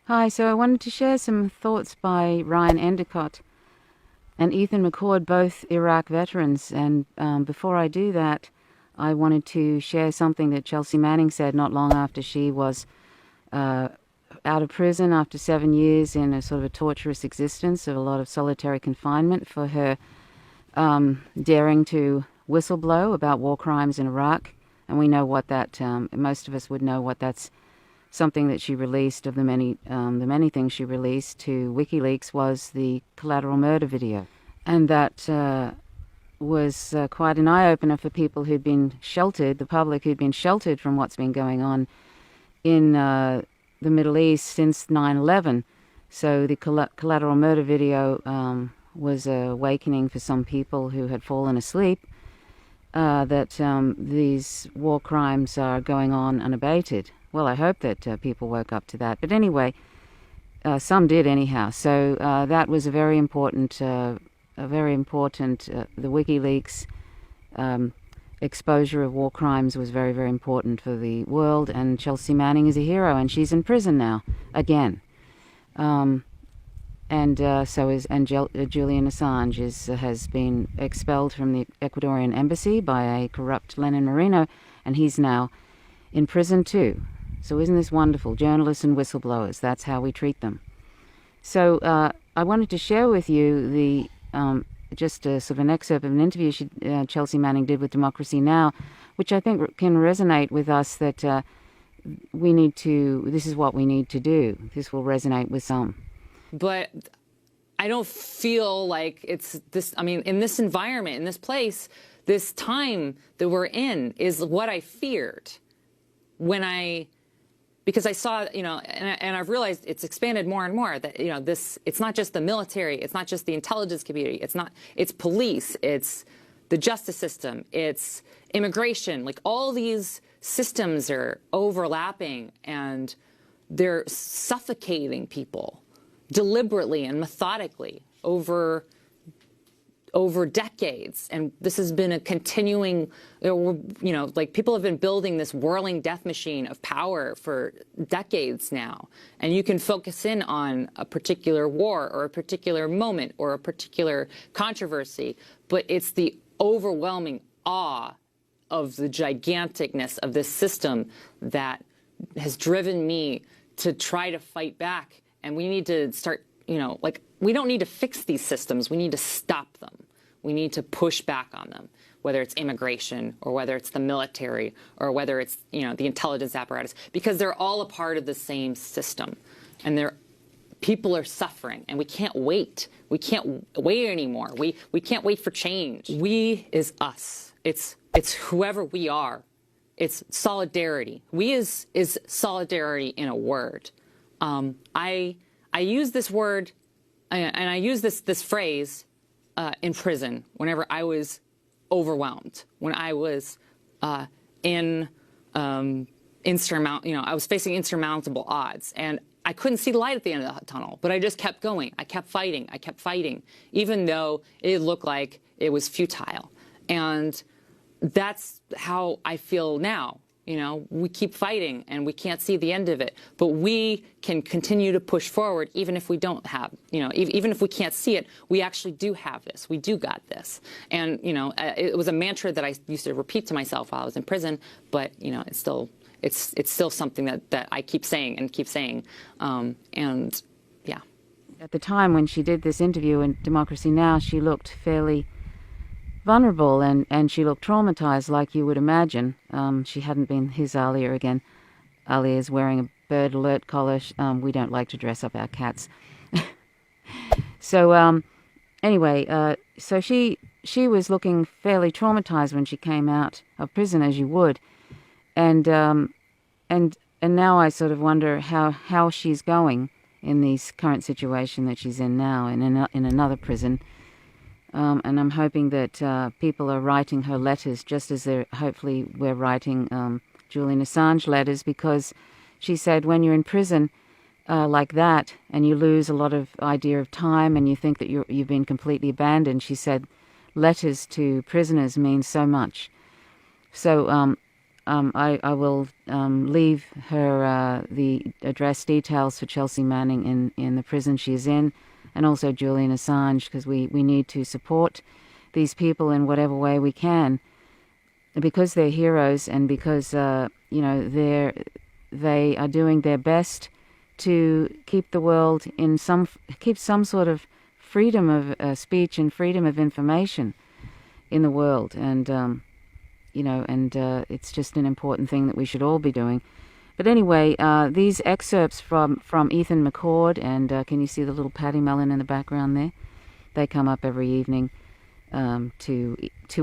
Hi, so I wanted to share some thoughts by Ryan Endicott and Ethan McCord, both Iraq veterans. And before I do that, I wanted to share something that Chelsea Manning said not long after she was out of prison after 7 years in a sort of a torturous existence of a lot of solitary confinement for her daring to whistleblow about war crimes in Iraq. And we know what that, most of us would know what that's something that she released of the many things she released to WikiLeaks was the collateral murder video. And that was quite an eye-opener for people who'd been sheltered, the public who'd been sheltered from what's been going on in the Middle East since 9/11. So the collateral murder video was an awakening for some people who had fallen asleep that these war crimes are going on unabated. Well, I hope that people woke up to that. But anyway, some did anyhow. So that was a very important, the WikiLeaks exposure of war crimes was very, very important for the world. And Chelsea Manning is a hero, and she's in prison now, again. So is Julian Assange has been expelled from the Ecuadorian embassy by a corrupt Lenin Moreno, and he's now in prison too. So isn't this wonderful? Journalists and whistleblowers, that's how we treat them. So I wanted to share with you the just a, sort of an excerpt of an interview Chelsea Manning did with Democracy Now!, which I think can resonate with us that this is what we need to do. This will resonate with some. But I don't feel like it's this, I mean, in this environment, in this place, this time that we're in is what I feared because I saw, and I've realized it's expanded more and more that, it's not just the military, it's not just the intelligence community, it's police, it's the justice system, it's immigration, like all these systems are overlapping and they're suffocating people deliberately and methodically over decades. And this has been a continuing, like people have been building this whirling death machine of power for decades now. And you can focus in on a particular war or a particular moment or a particular controversy, but it's the overwhelming awe of the giganticness of this system that has driven me to try to fight back. And we need to start, we don't need to fix these systems. We need to stop them. We need to push back on them, whether it's immigration or whether it's the military or whether it's, the intelligence apparatus, because they're all a part of the same system. And people are suffering, and we can't wait. We can't wait anymore. We can't wait for change. We is us. It's whoever we are. It's solidarity. We is solidarity in a word. I use this word, and I use this phrase in prison whenever I was overwhelmed, when I was I was facing insurmountable odds, and I couldn't see the light at the end of the tunnel, but I just kept going. I kept fighting, even though it looked like it was futile. And that's how I feel now. We keep fighting and we can't see the end of it, but we can continue to push forward even if we don't have, even if we can't see it, we actually do have this. We do got this. And, it was a mantra that I used to repeat to myself while I was in prison, but, it's still something that I keep saying and keep saying. And yeah. At the time when she did this interview in Democracy Now!, she looked fairly vulnerable, and she looked traumatized, like you would imagine. She hadn't been his Alia again. Alia is wearing a bird alert collar. We don't like to dress up our cats. So anyway, so she was looking fairly traumatized when she came out of prison, as you would, and now I sort of wonder how she's going in this current situation that she's in now, in another prison. And I'm hoping that people are writing her letters just as hopefully we're writing Julian Assange letters, because she said when you're in prison like that and you lose a lot of idea of time and you think that you've been completely abandoned, she said letters to prisoners mean so much. So I will leave her the address details for Chelsea Manning in the prison she's in, and also Julian Assange, because we need to support these people in whatever way we can, because they're heroes and because they are doing their best to keep the world in keep some sort of freedom of speech and freedom of information in the world, and it's just an important thing that we should all be doing. But anyway, these excerpts from Ethan McCord, and can you see the little patty melon in the background there? They come up every evening to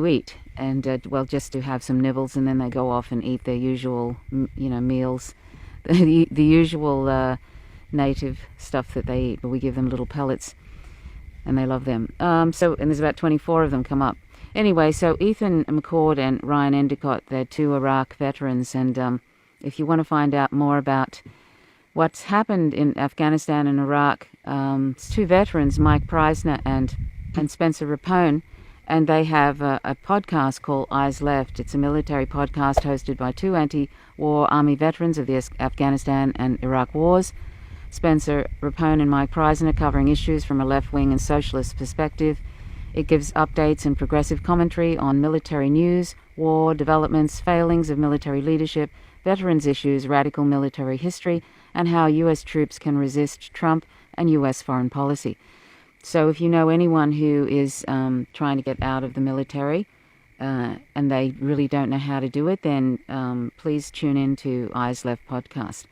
eat, and just to have some nibbles, and then they go off and eat their usual meals, the usual native stuff that they eat. But we give them little pellets, and they love them. And there's about 24 of them come up. Anyway, so Ethan McCord and Ryan Endicott, they're two Iraq veterans, and if you want to find out more about what's happened in Afghanistan and Iraq, it's two veterans, Mike Preisner and Spencer Rapone, and they have a podcast called Eyes Left. It's a military podcast hosted by two anti-war army veterans of the Afghanistan and Iraq wars, Spencer Rapone and Mike Preisner, covering issues from a left-wing and socialist perspective. It gives updates and progressive commentary on military news, war, developments, failings of military leadership, veterans issues, radical military history, and how U.S. troops can resist Trump and U.S. foreign policy. So if you know anyone who is trying to get out of the military and they really don't know how to do it, then please tune in to Eyes Left podcast.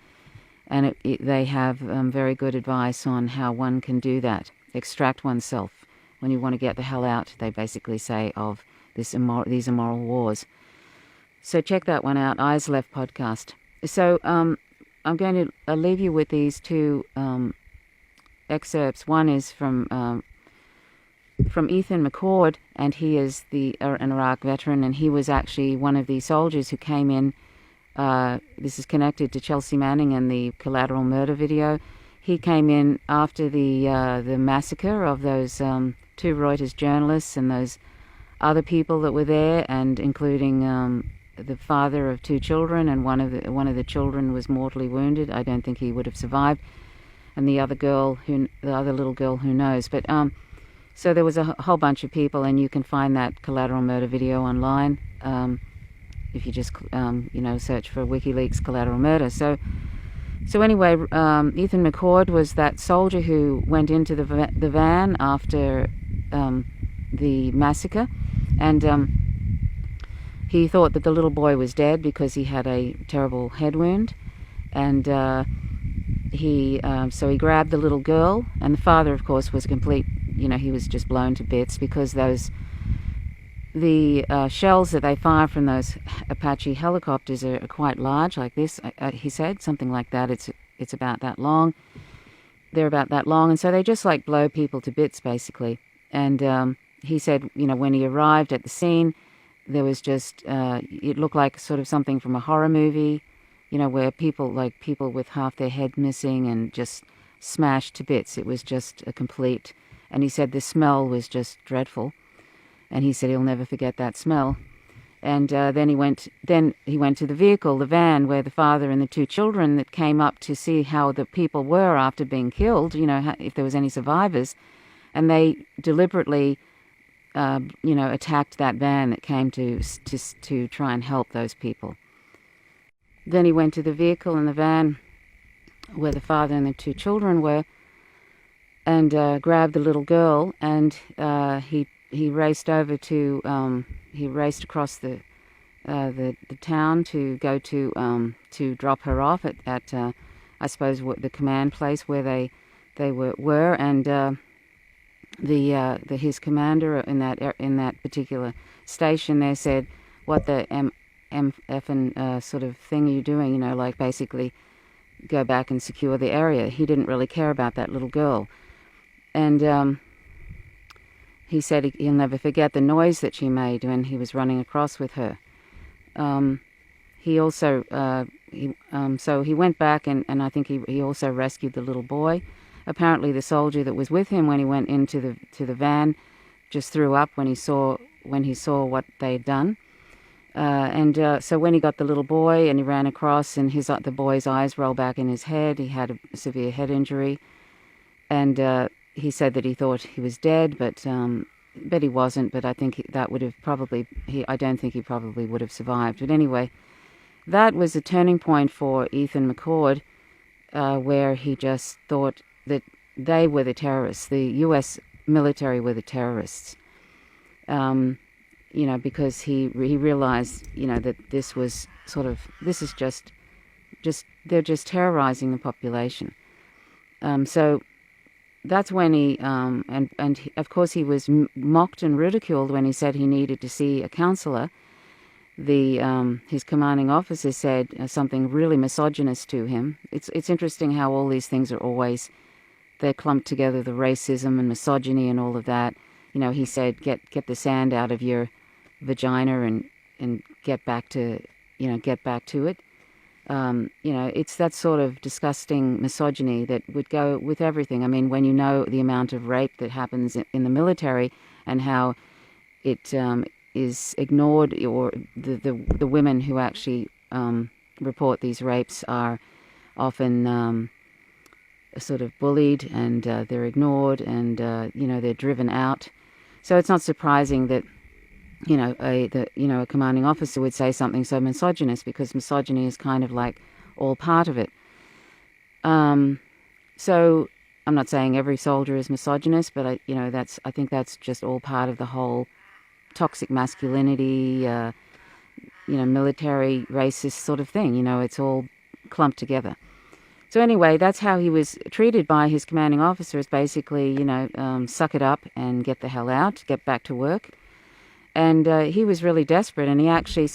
And they have very good advice on how one can do that, extract oneself. When you want to get the hell out, they basically say, of these immoral wars. So check that one out, Eyes Left podcast. So I'm going to leave you with these two excerpts. One is from Ethan McCord, and he is an Iraq veteran, and he was actually one of the soldiers who came in. This is connected to Chelsea Manning and the collateral murder video. He came in after the massacre of those two Reuters journalists and those other people that were there, and including the father of two children, and one of the children was mortally wounded. I don't think he would have survived, and the other little girl, who knows? But so there was a whole bunch of people, and you can find that collateral murder video online if you just search for WikiLeaks collateral murder. So anyway, Ethan McCord was that soldier who went into the van after the massacre, and he thought that the little boy was dead because he had a terrible head wound, and so he grabbed the little girl, and the father, of course, was he was just blown to bits because the shells that they fire from those Apache helicopters are quite large, like this. He said something like that. It's about that long. They're about that long, and so they just blow people to bits, basically. And he said, when he arrived at the scene, there was just it looked like sort of something from a horror movie, where people with half their head missing and just smashed to bits. It was just a complete. And he said the smell was just dreadful. And he said he'll never forget that smell. And then he went to the vehicle, the van, where the father and the two children that came up to see how the people were after being killed, if there was any survivors. And they deliberately, attacked that van that came to try and help those people. Then he went to the vehicle in the van where the father and the two children were, and grabbed the little girl, and he raced over to he raced across the town to go to drop her off at I suppose the command place where they were, and his commander in that particular station there said, "What the effing sort of thing are you doing? Basically go back and secure the area." He didn't really care about that little girl, and he said he'll never forget the noise that she made when he was running across with her. He also so he went back and I think he also rescued the little boy. Apparently, the soldier that was with him when he went into the van just threw up when he saw what they had done. So when he got the little boy and he ran across, and the boy's eyes rolled back in his head, he had a severe head injury, and he said that he thought he was dead, but he wasn't. But I think that would have I don't think he probably would have survived. But anyway, that was a turning point for Ethan McCord, where he just thought that they were the terrorists. The U.S. military were the terrorists. Because he realized, that this is just they're just terrorizing the population. So that's when he, of course he was mocked and ridiculed when he said he needed to see a counselor. His commanding officer said something really misogynist to him. It's interesting how all these things are they're clumped together, the racism and misogyny and all of that. He said, get the sand out of your vagina and get back to it. It's that sort of disgusting misogyny that would go with everything. I mean, when you know the amount of rape that happens in the military and how it is ignored, or the women who actually report these rapes are often sort of bullied, and they're ignored, and they're driven out. So it's not surprising that a commanding officer would say something so misogynist, because misogyny is kind of like all part of it. So I'm not saying every soldier is misogynist, but I think that's just all part of the whole toxic masculinity, military racist sort of thing. It's all clumped together. So anyway, that's how he was treated by his commanding officer, is basically, suck it up and get the hell out, get back to work. And he was really desperate, and he actually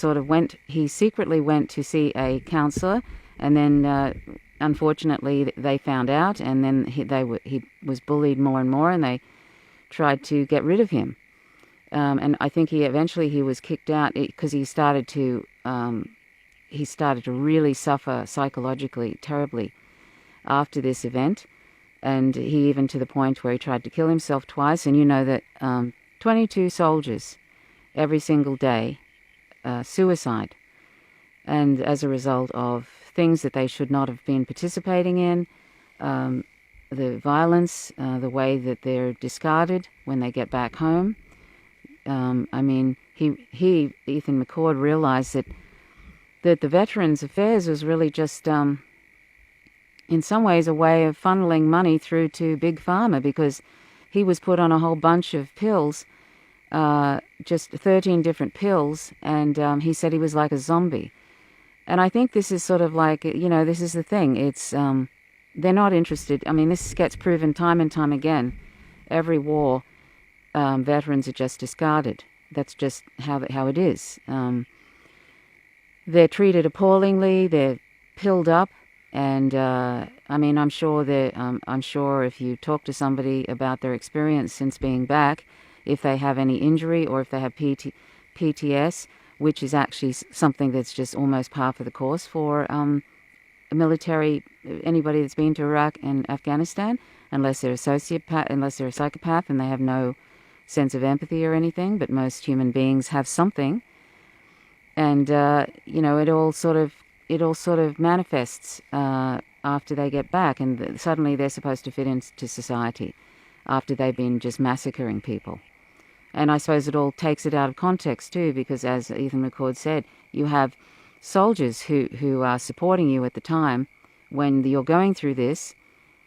he secretly went to see a counselor, and then unfortunately they found out, and then he was bullied more and more, and they tried to get rid of him. And I think he was kicked out because he started to really suffer psychologically terribly after this event, and he even to the point where he tried to kill himself twice. And that 22 soldiers every single day suicide, and as a result of things that they should not have been participating in, the violence, the way that they're discarded when they get back home. Ethan McCord realized that the Veterans Affairs was really just, in some ways, a way of funneling money through to Big Pharma, because he was put on a whole bunch of pills, just 13 different pills, and he said he was like a zombie. And I think this is sort of like, this is the thing. It's they're not interested. I mean, this gets proven time and time again. Every war, veterans are just discarded. That's just how it is. They're treated appallingly. They're pilled up, and I'm sure if you talk to somebody about their experience since being back, if they have any injury or if they have PTS, which is actually something that's just almost par for the course for anybody that's been to Iraq and Afghanistan, unless they're a psychopath and they have no sense of empathy or anything. But most human beings have something, and it all sort of manifests after they get back, and suddenly they're supposed to fit into society after they've been just massacring people. And I suppose it all takes it out of context too, because as Ethan McCord said, you have soldiers who are supporting you at the time when you're going through this,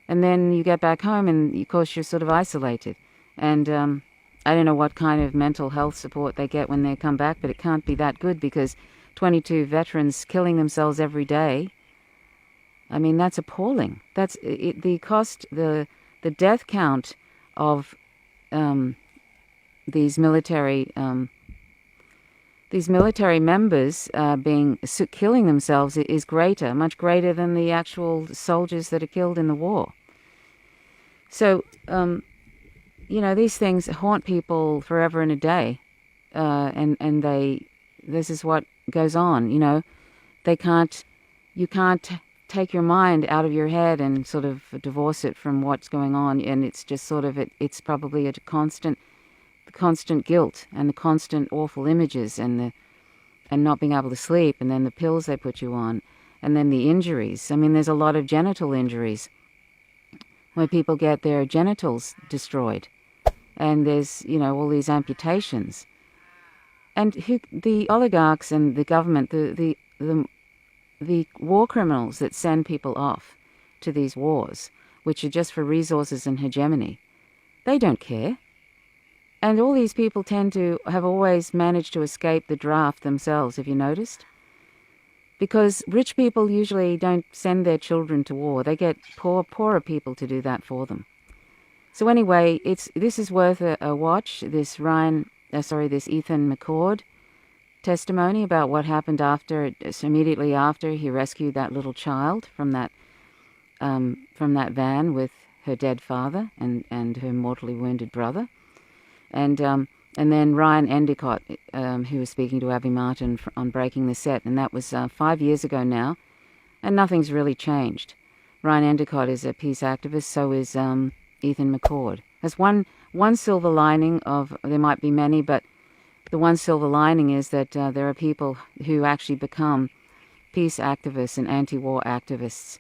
and then you get back home and of course you're sort of isolated. And I don't know what kind of mental health support they get when they come back, but it can't be that good, because 22 veterans killing themselves every day, I mean, that's appalling. That's the cost, the death count of these military members killing themselves is greater, much greater than the actual soldiers that are killed in the war. So, these things haunt people forever and a day, and this is what goes on. You can't take your mind out of your head and sort of divorce it from what's going on, and it's just sort of it's probably a constant guilt and the constant awful images and not being able to sleep, and then the pills they put you on, and then the injuries. I mean, there's a lot of genital injuries where people get their genitals destroyed, and there's, all these amputations. And the oligarchs and the government, the war criminals that send people off to these wars, which are just for resources and hegemony, they don't care. And all these people tend to have always managed to escape the draft themselves, have you noticed? Because rich people usually don't send their children to war. They get poorer people to do that for them. So anyway, this is worth a watch, this Ethan McCord testimony about what happened immediately after he rescued that little child from that van with her dead father and her mortally wounded brother. And then Ryan Endicott, who was speaking to Abby Martin on Breaking the Set, and that was 5 years ago now, and nothing's really changed. Ryan Endicott is a peace activist, so is Ethan McCord. There's one silver lining there might be many, but the one silver lining is that there are people who actually become peace activists and anti-war activists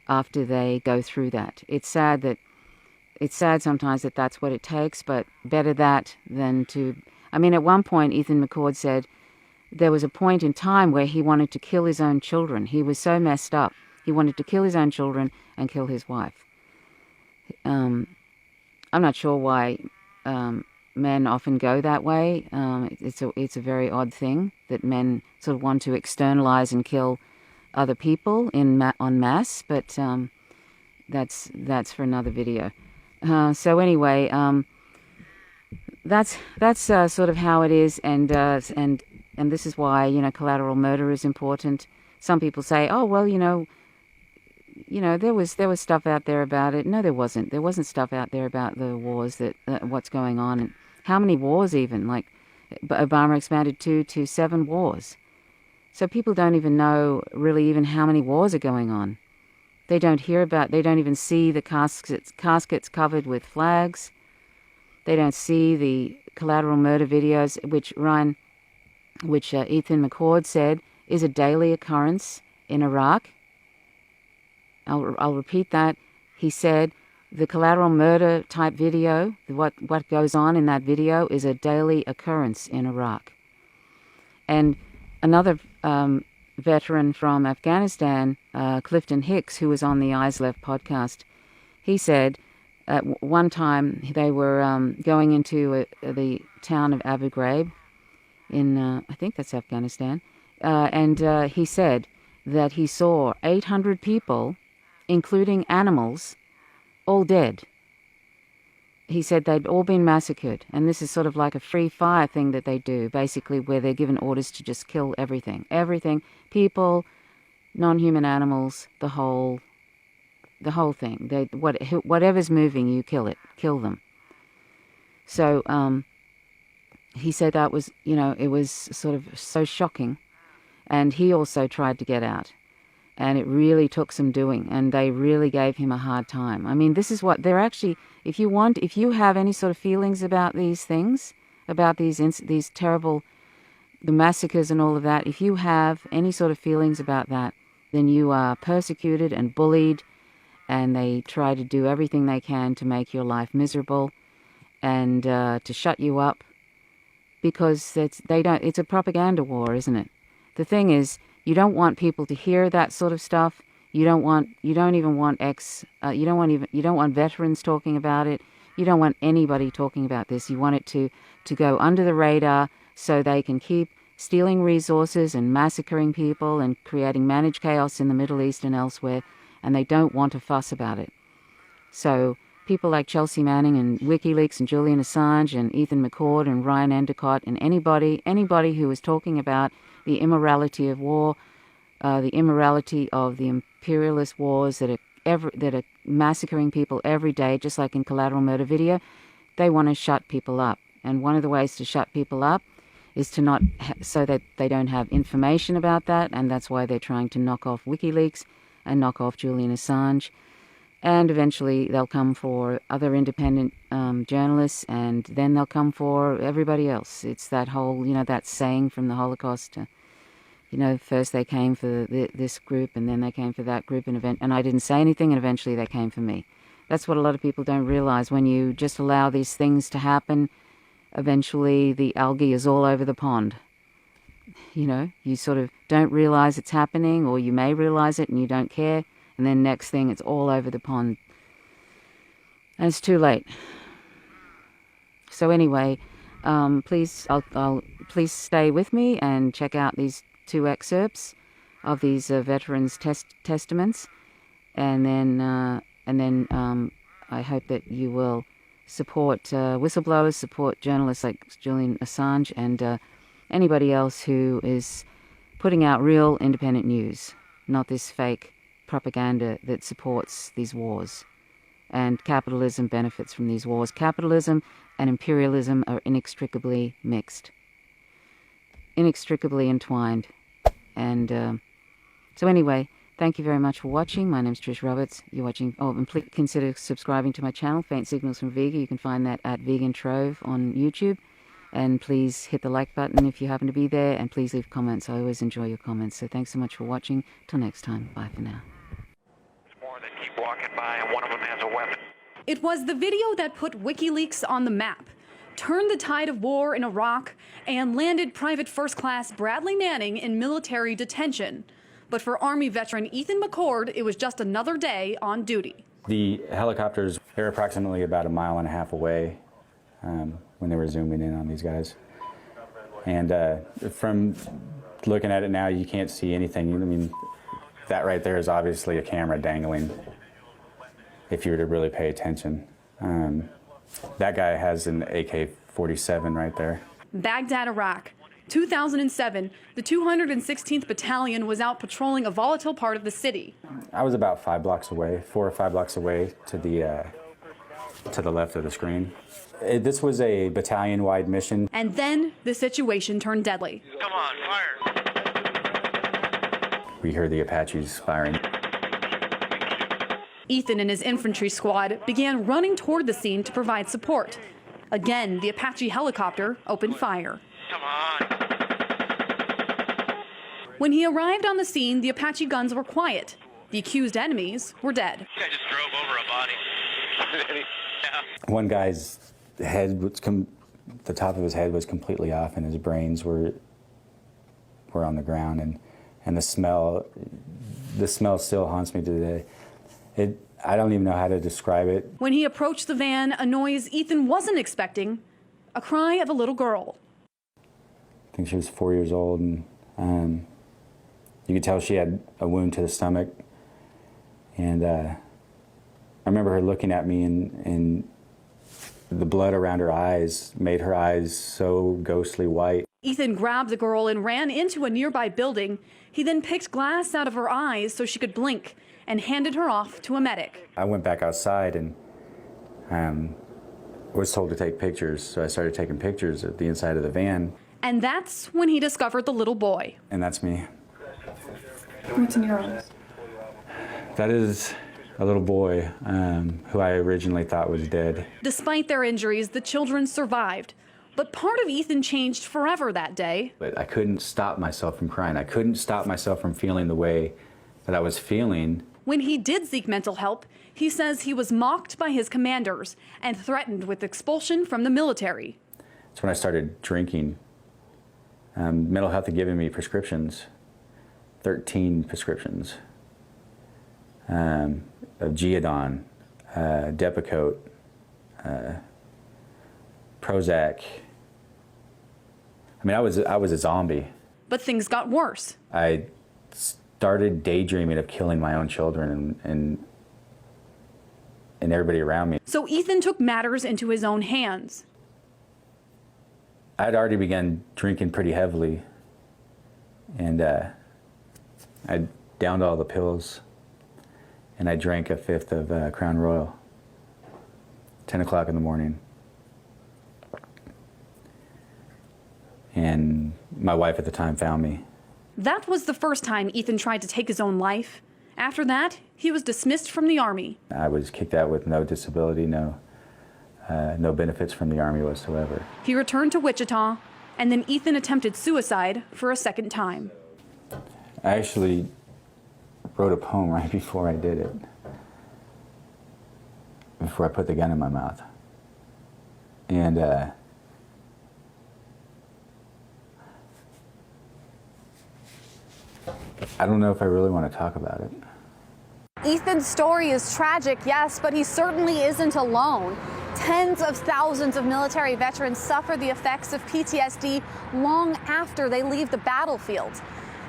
after they go through that. It's sad sometimes that that's what it takes, but better that than to... I mean, at one point, Ethan McCord said there was a point in time where he wanted to kill his own children. He was so messed up. He wanted to kill his own children and kill his wife. I'm not sure why men often go that way. It's a very odd thing that men sort of want to externalize and kill other people en masse, but that's for another video. So anyway, that's sort of how it is, and this is why collateral murder is important. Some people say, oh well, there was stuff out there about it. No, there wasn't. There wasn't stuff out there about the wars that what's going on, and how many wars even. Like Obama expanded to 7 wars, so people don't even know really even how many wars are going on. They don't even see the caskets covered with flags. They don't see the collateral murder videos, which Ethan McCord said is a daily occurrence in Iraq. I'll repeat that. He said the collateral murder type video, what goes on in that video, is a daily occurrence in Iraq. And another veteran from Afghanistan, Clifton Hicks, who was on the Eyes Left podcast, he said at one time they were going into the town of Abu Ghraib in, I think that's Afghanistan, and he said that he saw 800 people, including animals, all dead. He said they'd all been massacred, and this is sort of like a free fire thing that they do, basically, where they're given orders to just kill everything, people, non-human animals, the whole thing. Whatever's moving, you kill them. So he said that was, it was sort of so shocking, and he also tried to get out. And it really took some doing, and they really gave him a hard time. I mean, this is what they're actually, if you have any sort of feelings about these things, about these terrible, the massacres and all of that, if you have any sort of feelings about that, then you are persecuted and bullied, and they try to do everything they can to make your life miserable and to shut you up, because it's a propaganda war, isn't it? The thing is, you don't want people to hear that sort of stuff. You don't want veterans talking about it. You don't want anybody talking about this. You want it to go under the radar so they can keep stealing resources and massacring people and creating managed chaos in the Middle East and elsewhere, and they don't want to fuss about it. So people like Chelsea Manning and WikiLeaks and Julian Assange and Ethan McCord and Ryan Endicott and anybody who is talking about the immorality of war, the immorality of the imperialist wars that are massacring people every day, just like in collateral murder video, they want to shut people up. And one of the ways to shut people up is to not so that they don't have information about that, and that's why they're trying to knock off WikiLeaks and knock off Julian Assange. And eventually they'll come for other independent journalists, and then they'll come for everybody else. It's that whole, that saying from the Holocaust, You know, first they came for this group, and then they came for that group, and I didn't say anything, and eventually they came for me. That's what a lot of people don't realize. When you just allow these things to happen, eventually the algae is all over the pond. You know, you sort of don't realize it's happening, or you may realize it and you don't care, and then next thing it's all over the pond. And it's too late. So anyway, please stay with me and check out these 2 excerpts of these veterans' testaments, and then I hope that you will support whistleblowers, support journalists like Julian Assange, and anybody else who is putting out real independent news, not this fake propaganda that supports these wars. And capitalism benefits from these wars. Capitalism and imperialism are inextricably mixed, inextricably entwined. And so anyway, thank you very much for watching. My name's Trish Roberts. You're watching. Oh, and please consider subscribing to my channel, Faint Signals from Vega. You can find that at Vegan Trove on YouTube. And please hit the like button if you happen to be there. And please leave comments. I always enjoy your comments. So thanks so much for watching. Till next time. Bye for now. More that keep walking by, and one of them has a weapon. It was the video that put WikiLeaks on the map, turned the tide of war in Iraq, and landed Private First Class Bradley Manning in military detention. But for Army veteran Ethan McCord, it was just another day on duty. The helicopters, they were approximately about 1.5 miles away when they were zooming in on these guys. And from looking at it now, you can't see anything. I mean, that right there is obviously a camera dangling, if you were to really pay attention. That guy has an AK-47 right there. Baghdad, Iraq. 2007, the 216th Battalion was out patrolling a volatile part of the city. I was about 5 blocks away, 4 or 5 blocks away to the left of the screen. This was a battalion-wide mission. And then the situation turned deadly. Come on, fire! We heard the Apaches firing. Ethan and his infantry squad began running toward the scene to provide support. Again, the Apache helicopter opened fire. Come on! When he arrived on the scene, the Apache guns were quiet. The accused enemies were dead. This guy just drove over a body. Yeah. One guy's head, the top of his head was completely off, and his brains were on the ground, and the smell still haunts me today. I don't even know how to describe it. When he approached the van, a noise Ethan wasn't expecting, a cry of a little girl. I think she was 4 years old, and you could tell she had a wound to the stomach. And I remember her looking at me, and the blood around her eyes made her eyes so ghostly white. Ethan grabbed the girl and ran into a nearby building. He then picked glass out of her eyes so she could blink and handed her off to a medic. I went back outside and was told to take pictures, so I started taking pictures of the inside of the van. And that's when he discovered the little boy. And that's me. What's in your eyes? That is a little boy who I originally thought was dead. Despite their injuries, the children survived. But part of Ethan changed forever that day. But I couldn't stop myself from crying. I couldn't stop myself from feeling the way that I was feeling. When he did seek mental help, he says he was mocked by his commanders and threatened with expulsion from the military. That's when I started drinking. Mental health had given me prescriptions, 13 prescriptions, of Geodon, Depakote, Prozac. I mean, I was a zombie. But things got worse. I started daydreaming of killing my own children and everybody around me. So Ethan took matters into his own hands. I'd already begun drinking pretty heavily, and I downed all the pills, and I drank a fifth of Crown Royal, 10 o'clock in the morning. And my wife at the time found me. That was the first time Ethan tried to take his own life. After that, he was dismissed from the Army. I was kicked out with no disability, no benefits from the Army whatsoever. He returned to Wichita, and then Ethan attempted suicide for a second time. I actually wrote a poem right before I did it, before I put the gun in my mouth. And I don't know if I really want to talk about it. Ethan's story is tragic, yes, but he certainly isn't alone. Tens of thousands of military veterans suffer the effects of PTSD long after they leave the battlefield.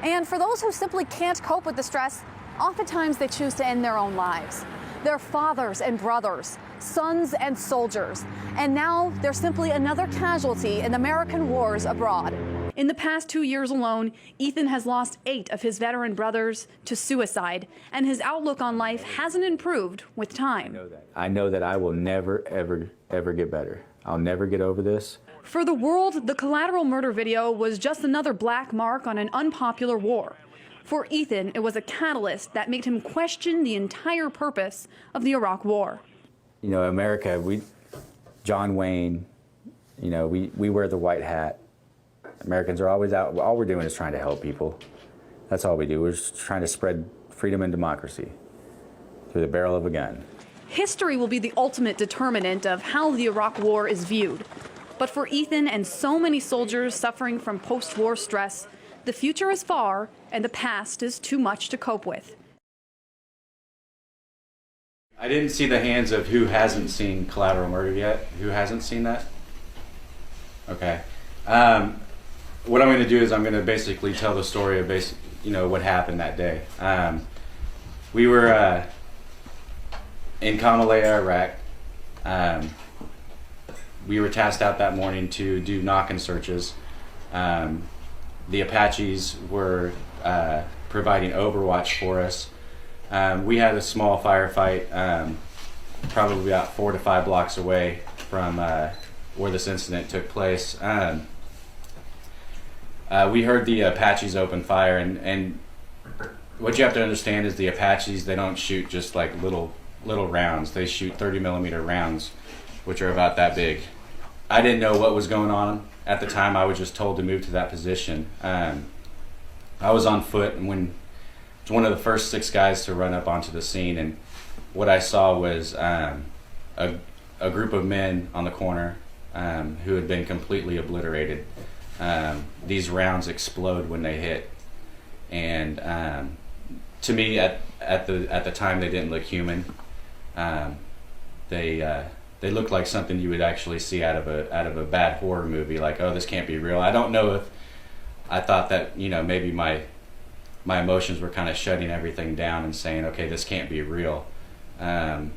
And for those who simply can't cope with the stress, oftentimes they choose to end their own lives. They're fathers and brothers, sons and soldiers, and now they're simply another casualty in American wars abroad. In the past 2 years alone, Ethan has lost 8 of his veteran brothers to suicide, and his outlook on life hasn't improved with time. I know that I will never, ever get better. I'll never get over this. For the world, the collateral murder video was just another black mark on an unpopular war. For Ethan, it was a catalyst that made him question the entire purpose of the Iraq War. You know, America, John Wayne, you know, we wear the white hat. Americans are always out. All we're doing is trying to help people. That's all we do. We're just trying to spread freedom and democracy through the barrel of a gun. History will be the ultimate determinant of how the Iraq War is viewed. But for Ethan and so many soldiers suffering from post-war stress, the future is far and the past is too much to cope with. I didn't see the hands of who hasn't seen Collateral Murder yet. Who hasn't seen that? Okay. What I'm going to do is I'm going to basically tell the story of what happened that day. We were in Kamalaya, Iraq. We were tasked out that morning to do knock-and searches. The Apaches were providing overwatch for us. We had a small firefight, probably about 4 to 5 blocks away from where this incident took place. We heard the Apaches open fire, and what you have to understand is the Apaches, they don't shoot just like little rounds. They shoot 30mm rounds, which are about that big. I didn't know what was going on at the time. I was just told to move to that position. I was on foot, and when I was one of the first 6 guys to run up onto the scene, and what I saw was a group of men on the corner who had been completely obliterated. These rounds explode when they hit, and to me, at the time, they didn't look human. They looked like something you would actually see out of a bad horror movie. Like, oh, this can't be real. I don't know if I thought that maybe my emotions were kind of shutting everything down and saying, okay, this can't be real. But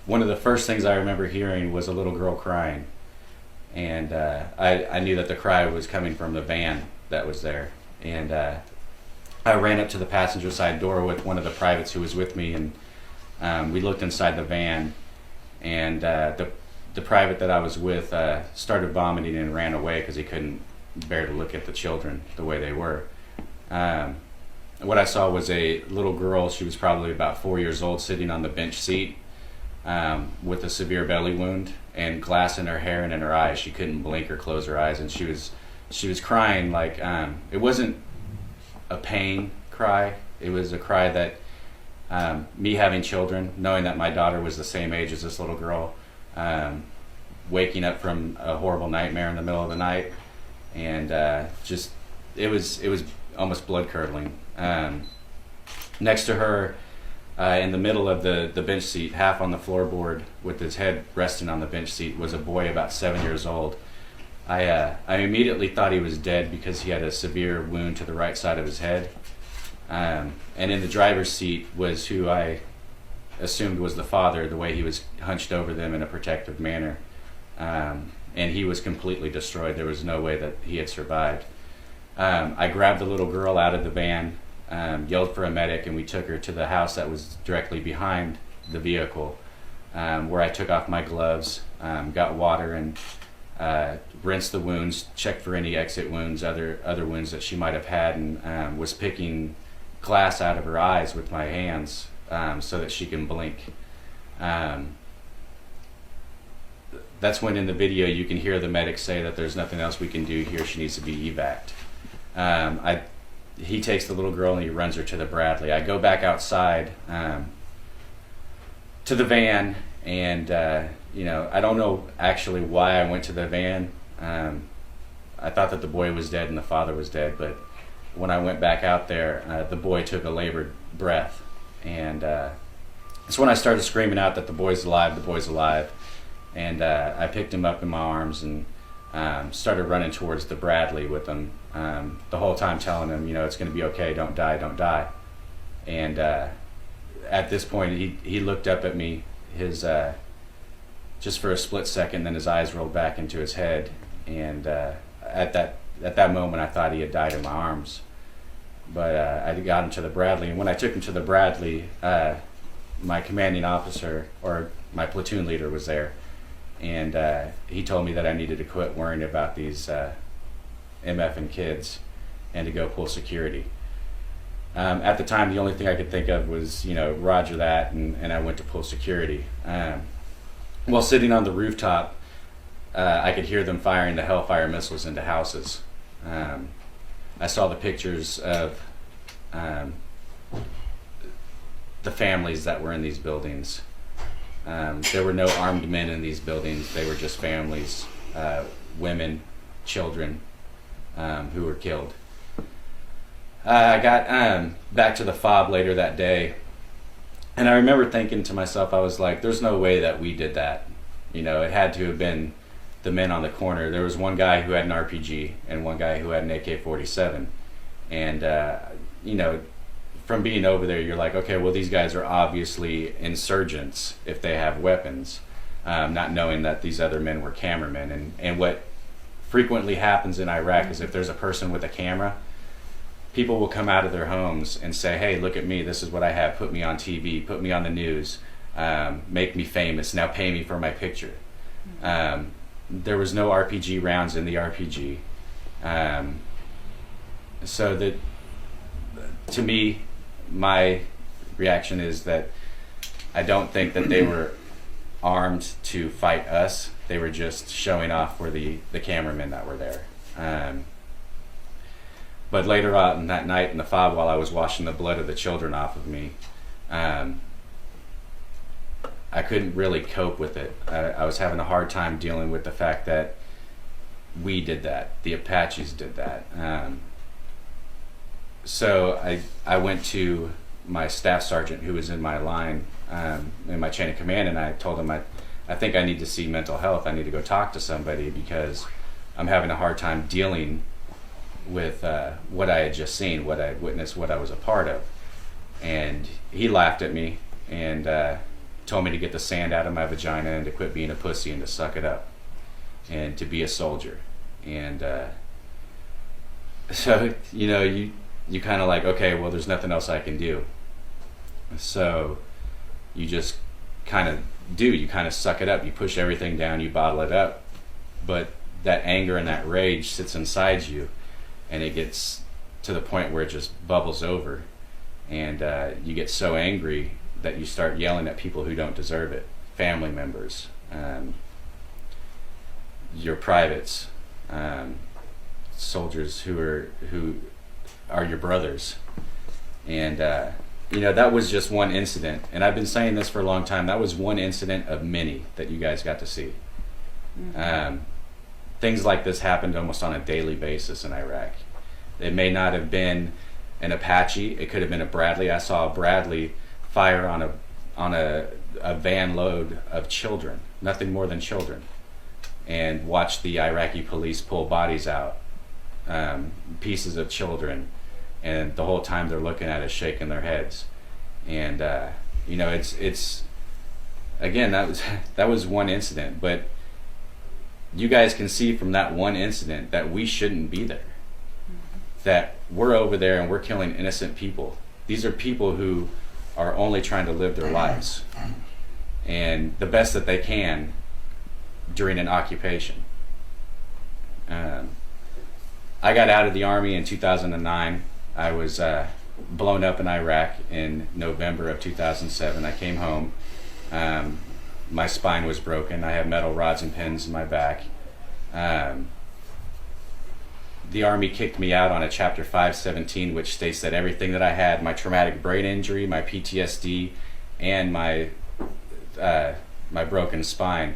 one of the first things I remember hearing was a little girl crying. And I knew that the cry was coming from the van that was there. And I ran up to the passenger side door with one of the privates who was with me, and we looked inside the van, and the private that I was with started vomiting and ran away because he couldn't bear to look at the children the way they were. What I saw was a little girl. She was probably about 4 years old, sitting on the bench seat with a severe belly wound and glass in her hair and in her eyes. She couldn't blink or close her eyes, and she was crying like it wasn't a pain cry. It was a cry that me having children, knowing that my daughter was the same age as this little girl, waking up from a horrible nightmare in the middle of the night, and it was almost blood curdling. Next to her, in the middle of the bench seat, half on the floorboard with his head resting on the bench seat, was a boy about 7 years old. I immediately thought he was dead because he had a severe wound to the right side of his head. And in the driver's seat was who I assumed was the father, the way he was hunched over them in a protective manner. And he was completely destroyed. There was no way that he had survived. I grabbed the little girl out of the van, yelled for a medic, and we took her to the house that was directly behind the vehicle, where I took off my gloves, got water, and rinsed the wounds, checked for any exit wounds, other wounds that she might have had, and was picking glass out of her eyes with my hands so that she can blink. That's when in the video you can hear the medic say that there's nothing else we can do here, she needs to be evac'd. He takes the little girl and he runs her to the Bradley. I go back outside to the van, and I don't know actually why I went to the van. I thought that the boy was dead and the father was dead, but when I went back out there, the boy took a labored breath, and it's when I started screaming out that the boy's alive, the boy's alive. And I picked him up in my arms and started running towards the Bradley with him, the whole time telling him, it's going to be okay, don't die, don't die. And at this point, he looked up at me, just for a split second, then his eyes rolled back into his head. And at that moment, I thought he had died in my arms. But I got him to the Bradley, and when I took him to the Bradley, my commanding officer, or my platoon leader, was there. And he told me that I needed to quit worrying about these MFing kids and to go pull security. At the time, the only thing I could think of was, roger that, and I went to pull security. While sitting on the rooftop, I could hear them firing the Hellfire missiles into houses. I saw the pictures of the families that were in these buildings. There were no armed men in these buildings. They were just families, women, children, who were killed. I got back to the FOB later that day, and I remember thinking to myself, I was like, there's no way that we did that. It had to have been the men on the corner. There was one guy who had an RPG and one guy who had an AK-47. And, from being over there, you're like, okay, well, these guys are obviously insurgents if they have weapons, not knowing that these other men were cameramen. And what frequently happens in Iraq is if there's a person with a camera, people will come out of their homes and say, hey, look at me, this is what I have, put me on TV, put me on the news, make me famous, now pay me for my picture. There was no RPG rounds in the RPG. So that, to me, my reaction is that I don't think that they were armed to fight us. They were just showing off for the cameramen that were there. But later on that night in the FOB, while I was washing the blood of the children off of me, I couldn't really cope with it. I was having a hard time dealing with the fact that we did that. The Apaches did that. So I went to my staff sergeant who was in my line, in my chain of command, and I told him I think I need to see mental health. I need to go talk to somebody because I'm having a hard time dealing with what I had just seen, what I had witnessed, what I was a part of. And he laughed at me and told me to get the sand out of my vagina and to quit being a pussy and to suck it up and to be a soldier. And so, you kind of like, okay, well, there's nothing else I can do. So you just kind of suck it up. You push everything down, you bottle it up. But that anger and that rage sits inside you, and it gets to the point where it just bubbles over. And you get so angry that you start yelling at people who don't deserve it. Family members, your privates, soldiers who are your brothers. And that was just one incident, and I've been saying this for a long time. That was one incident of many that you guys got to see. Things like this happened almost on a daily basis in Iraq. It may not have been an Apache, it could have been a Bradley. I saw a Bradley fire on a van load of children, nothing more than children, and watch the Iraqi police pull bodies out, pieces of children, and the whole time they're looking at us shaking their heads. And it's again, that was one incident, but you guys can see from that one incident that we shouldn't be there, that we're over there and we're killing innocent people. These are people who are only trying to live their lives and the best that they can during an occupation. I got out of the Army in 2009. I was blown up in Iraq in November of 2007. I came home. My spine was broken. I had metal rods and pins in my back. the Army kicked me out on a Chapter 517, which states that everything that I had, my traumatic brain injury, my PTSD, and my broken spine,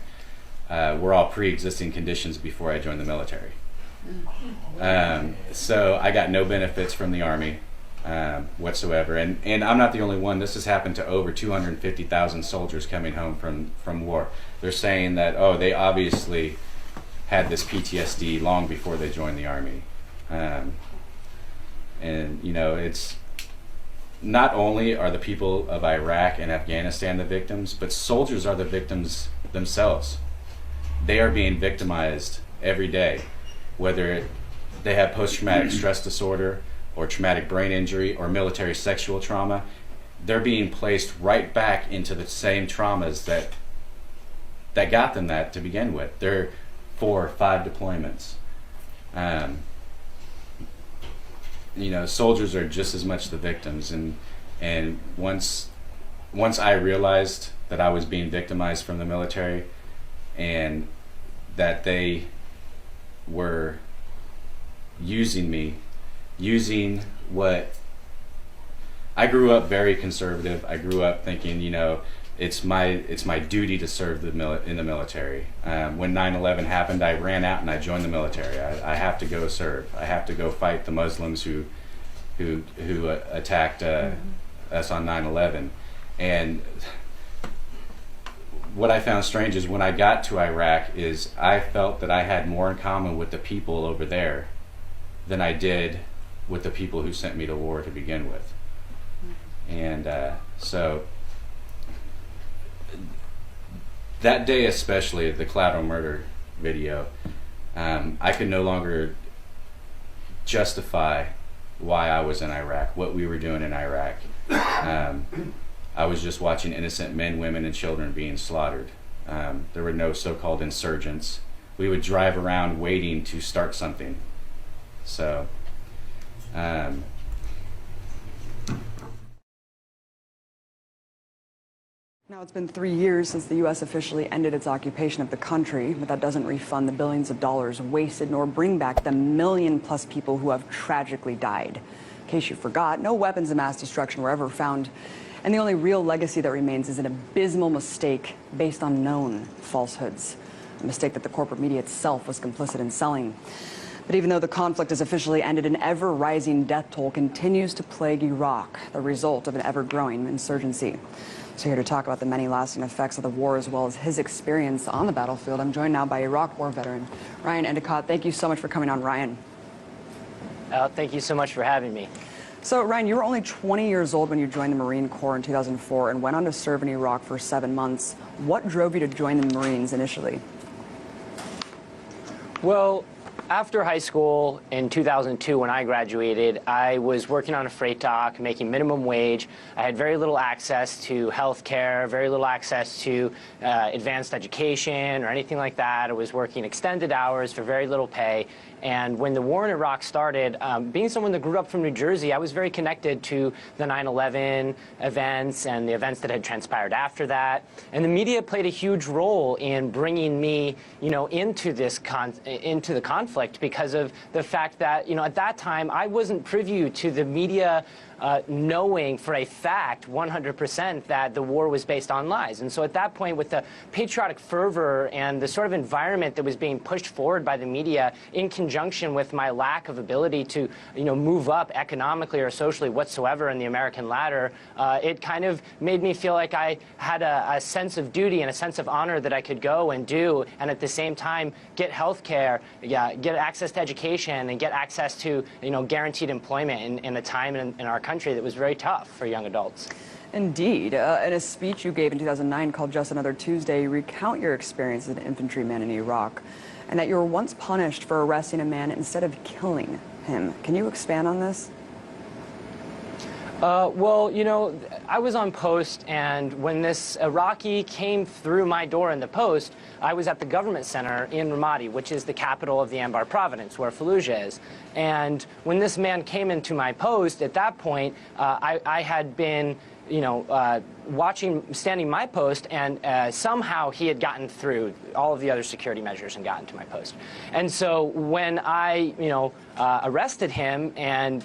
were all pre-existing conditions before I joined the military. So I got no benefits from the Army whatsoever. And I'm not the only one. This has happened to over 250,000 soldiers coming home from war. They're saying that, oh, they obviously had this PTSD long before they joined the Army. And, you know, it's not only are the people of Iraq and Afghanistan the victims, but soldiers are the victims themselves. They are being victimized every day, whether they have post-traumatic stress disorder or traumatic brain injury or military sexual trauma. They're being placed right back into the same traumas that got them that to begin with. They're 4 or 5 deployments. You know, soldiers are just as much the victims, and once I realized that I was being victimized from the military and that they were using me, using what I grew up very conservative. I grew up thinking, you know, it's my duty to serve in the military. When 9/11 happened, I ran out and I joined the military. I have to go serve. I have to go fight the Muslims who attacked us on 9/11. And what I found strange is when I got to Iraq is I felt that I had more in common with the people over there than I did with the people who sent me to war to begin with. And so that day especially, the collateral murder video, I could no longer justify why I was in Iraq, what we were doing in Iraq. I was just watching innocent men, women, and children being slaughtered. There were no so-called insurgents. We would drive around waiting to start something. So, Now, it's been 3 years since the U.S. officially ended its occupation of the country, but that doesn't refund the billions of dollars wasted nor bring back the million-plus people who have tragically died. In case you forgot, no weapons of mass destruction were ever found, and the only real legacy that remains is an abysmal mistake based on known falsehoods, a mistake that the corporate media itself was complicit in selling. But even though the conflict has officially ended, an ever-rising death toll continues to plague Iraq, the result of an ever-growing insurgency. So here to talk about the many lasting effects of the war as well as his experience on the battlefield, I'm joined now by Iraq War veteran Ryan Endicott. Thank you so much for coming on, Ryan. Thank you so much for having me. So, Ryan, you were only 20 years old when you joined the Marine Corps in 2004 and went on to serve in Iraq for 7 months. What drove you to join the Marines initially? Well, after high school in 2002, when I graduated, I was working on a freight dock, making minimum wage. I had very little access to health care, very little access to advanced education or anything like that. I was working extended hours for very little pay. And when the war in Iraq started, being someone that grew up from New Jersey, I was very connected to the 9/11 events and the events that had transpired after that. And the media played a huge role in bringing me, into this into the conflict because of the fact that, at that time I wasn't privy to the media knowing for a fact 100% that the war was based on lies. And so at that point, with the patriotic fervor and the sort of environment that was being pushed forward by the media in conjunction with my lack of ability to, move up economically or socially whatsoever in the American ladder, it kind of made me feel like I had a sense of duty and a sense of honor that I could go and do, and at the same time get health care, get access to education, and get access to, guaranteed employment in a time in our country that was very tough for young adults. Indeed. In a speech you gave in 2009 called Just Another Tuesday, you recount your experience as an infantryman in Iraq and that you were once punished for arresting a man instead of killing him. Can you expand on this? Well, I was on post, and when this Iraqi came through my door in the post, I was at the government center in Ramadi, which is the capital of the Anbar province, where Fallujah is. And when this man came into my post, at that point, I had been standing my post, and somehow he had gotten through all of the other security measures and gotten to my post. And so when I, arrested him and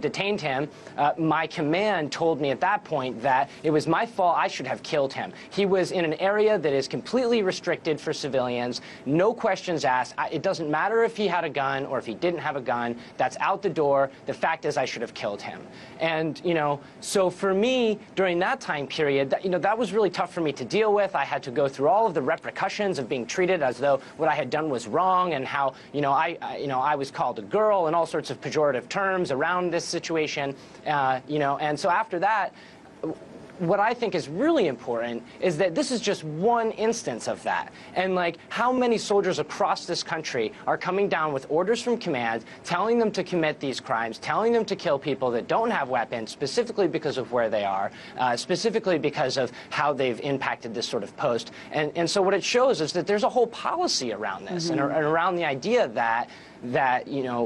detained him, my command told me at that point that it was my fault. I should have killed him. He was in an area that is completely restricted for civilians, no questions asked. It doesn't matter if he had a gun or if he didn't have a gun. That's out the door. The fact is I should have killed him. And, so for me, during that time period, that was really tough for me to deal with. I had to go through all of the repercussions of being treated as though what I had done was wrong, and how, I was called a girl and all sorts of pejorative terms around this situation, and so after that, what I think is really important is that this is just one instance of that. And like, how many soldiers across this country are coming down with orders from command, telling them to commit these crimes, telling them to kill people that don't have weapons, specifically because of where they are, specifically because of how they've impacted this sort of post. And so what it shows is that there's a whole policy around this, and around the idea that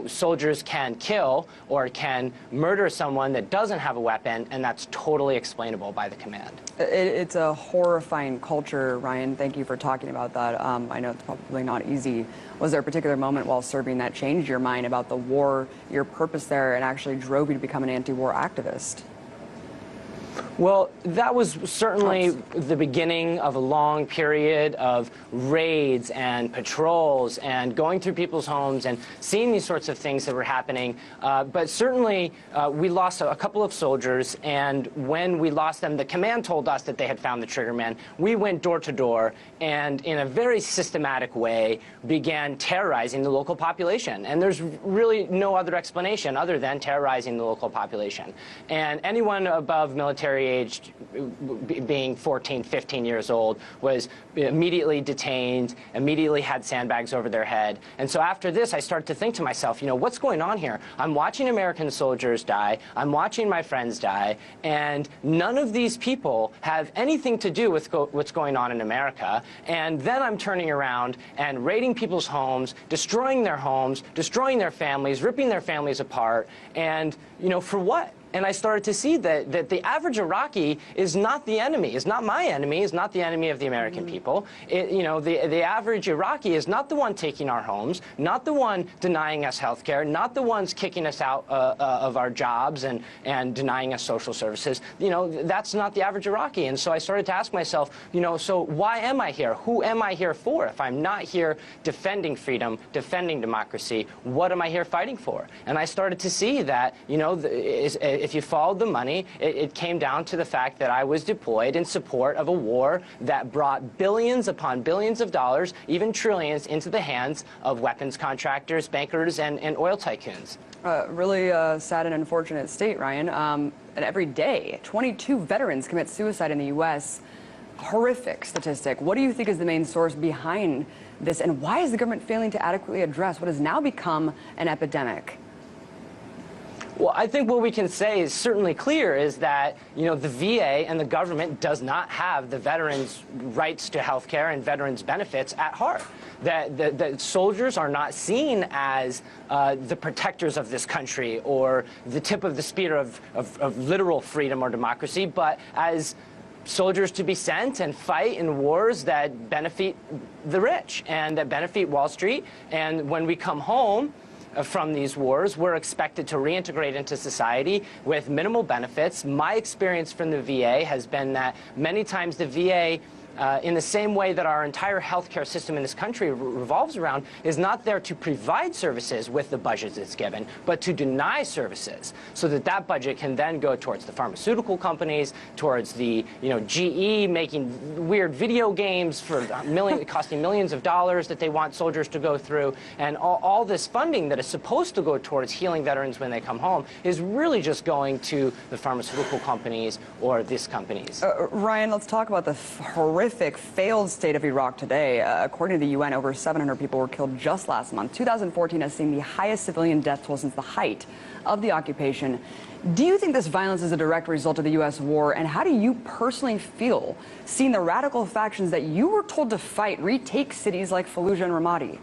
soldiers can kill or can murder someone that doesn't have a weapon, and that's totally explainable by the command. It's a horrifying culture, Ryan. Thank you for talking about that. I know it's probably not easy. Was there a particular moment while serving that changed your mind about the war, your purpose there, and actually drove you to become an anti-war activist? Well, that was certainly the beginning of a long period of raids and patrols and going through people's homes and seeing these sorts of things that were happening. But certainly we lost a couple of soldiers, and when we lost them, the command told us that they had found the triggerman. We went door to door and in a very systematic way began terrorizing the local population. And there's really no other explanation other than terrorizing the local population. And anyone above military age, being 14, 15 years old, was immediately detained, immediately had sandbags over their head. And so after this, I started to think to myself, what's going on here? I'm watching American soldiers die, I'm watching my friends die, and none of these people have anything to do with what's going on in America. And then I'm turning around and raiding people's homes, destroying their families, ripping their families apart, and, for what? And I started to see that the average Iraqi is not the enemy, is not my enemy, is not the enemy of the American people. The average Iraqi is not the one taking our homes, not the one denying us health care, not the ones kicking us out of our jobs and denying us social services. That's not the average Iraqi. And so I started to ask myself, so why am I here? Who am I here for? If I'm not here defending freedom, defending democracy, what am I here fighting for? And I started to see that, if you followed the money, it came down to the fact that I was deployed in support of a war that brought billions upon billions of dollars, even trillions, into the hands of weapons contractors, bankers, and oil tycoons. Really sad and unfortunate state, Ryan. And every day, 22 veterans commit suicide in the U.S. Horrific statistic. What do you think is the main source behind this, and why is the government failing to adequately address what has now become an epidemic? Well, I think what we can say is certainly clear is that, the VA and the government does not have the veterans' rights to health care and veterans' benefits at heart. That soldiers are not seen as the protectors of this country or the tip of the spear of literal freedom or democracy, but as soldiers to be sent and fight in wars that benefit the rich and that benefit Wall Street. And when we come home from these wars, we're expected to reintegrate into society with minimal benefits. My experience from the VA has been that many times the VA, in the same way that our entire healthcare system in this country revolves around, is not there to provide services with the budgets it's given, but to deny services, so that that budget can then go towards the pharmaceutical companies, towards the GE making weird video games for costing millions of dollars that they want soldiers to go through, and all this funding that is supposed to go towards healing veterans when they come home is really just going to the pharmaceutical companies or these companies. Ryan, let's talk about the horrific failed state of Iraq today. According to the UN, over 700 people were killed just last month. 2014 has seen the highest civilian death toll since the height of the occupation. Do you think this violence is a direct result of the U.S. war, and how do you personally feel seeing the radical factions that you were told to fight retake cities like Fallujah and Ramadi?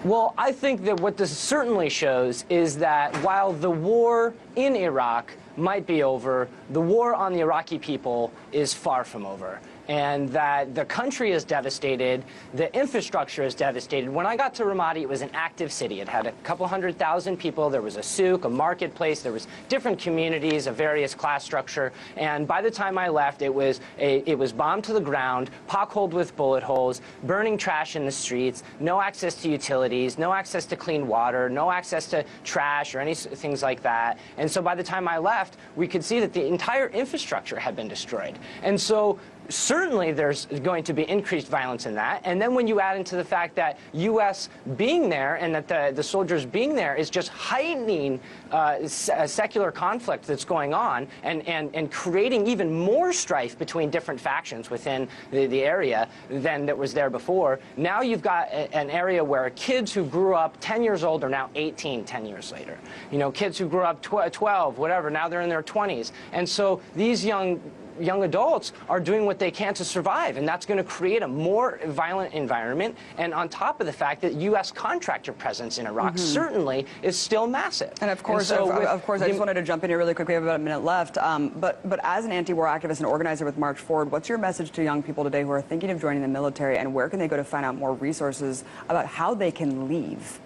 Well, I think that what this certainly shows is that while the war in Iraq might be over, the war on the Iraqi people is far from over. And that the country is devastated, the infrastructure is devastated. When I got to Ramadi, it was an active city. It had a couple 100,000 people. There was a souk, a marketplace. There was different communities of various class structure. And by the time I left, it was bombed to the ground, pockholed with bullet holes, burning trash in the streets, no access to utilities, no access to clean water, no access to trash or any things like that. And so by the time I left, we could see that the entire infrastructure had been destroyed. And so certainly there's going to be increased violence in that. And then when you add into the fact that U.S. being there and that the soldiers being there is just heightening secular conflict that's going on and creating even more strife between different factions within the area than that was there before, now you've got an area where kids who grew up 10 years old are now 18 10 years later. You know, kids who grew up 12, whatever, now they're in their 20s. And so these young adults are doing what they can to survive, and that's going to create a more violent environment. And on top of the fact that U.S. contractor presence in Iraq certainly is still massive. And of course, I just wanted to jump in here really quick. We have about a minute left. But as an anti-war activist and organizer with March Forward, what's your message to young people today who are thinking of joining the military, and where can they go to find out more resources about how they can leave?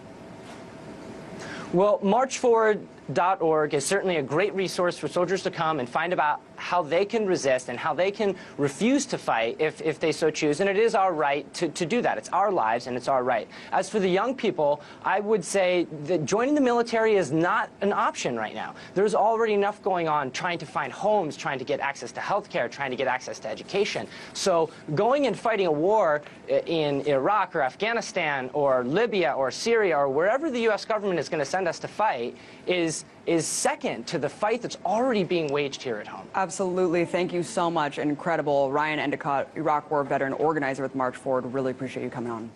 Well, marchforward.org is certainly a great resource for soldiers to come and find about how they can resist and how they can refuse to fight if they so choose. And it is our right to do that. It's our lives and it's our right. As for the young people, I would say that joining the military is not an option right now. There's already enough going on trying to find homes, trying to get access to health care, trying to get access to education. So going and fighting a war in Iraq or Afghanistan or Libya or Syria or wherever the U.S. government is going to send us to fight is second to the fight that's already being waged here at home. Absolutely. Thank you so much. Incredible. Ryan Endicott, Iraq War veteran, organizer with March Forward. Really appreciate you coming on.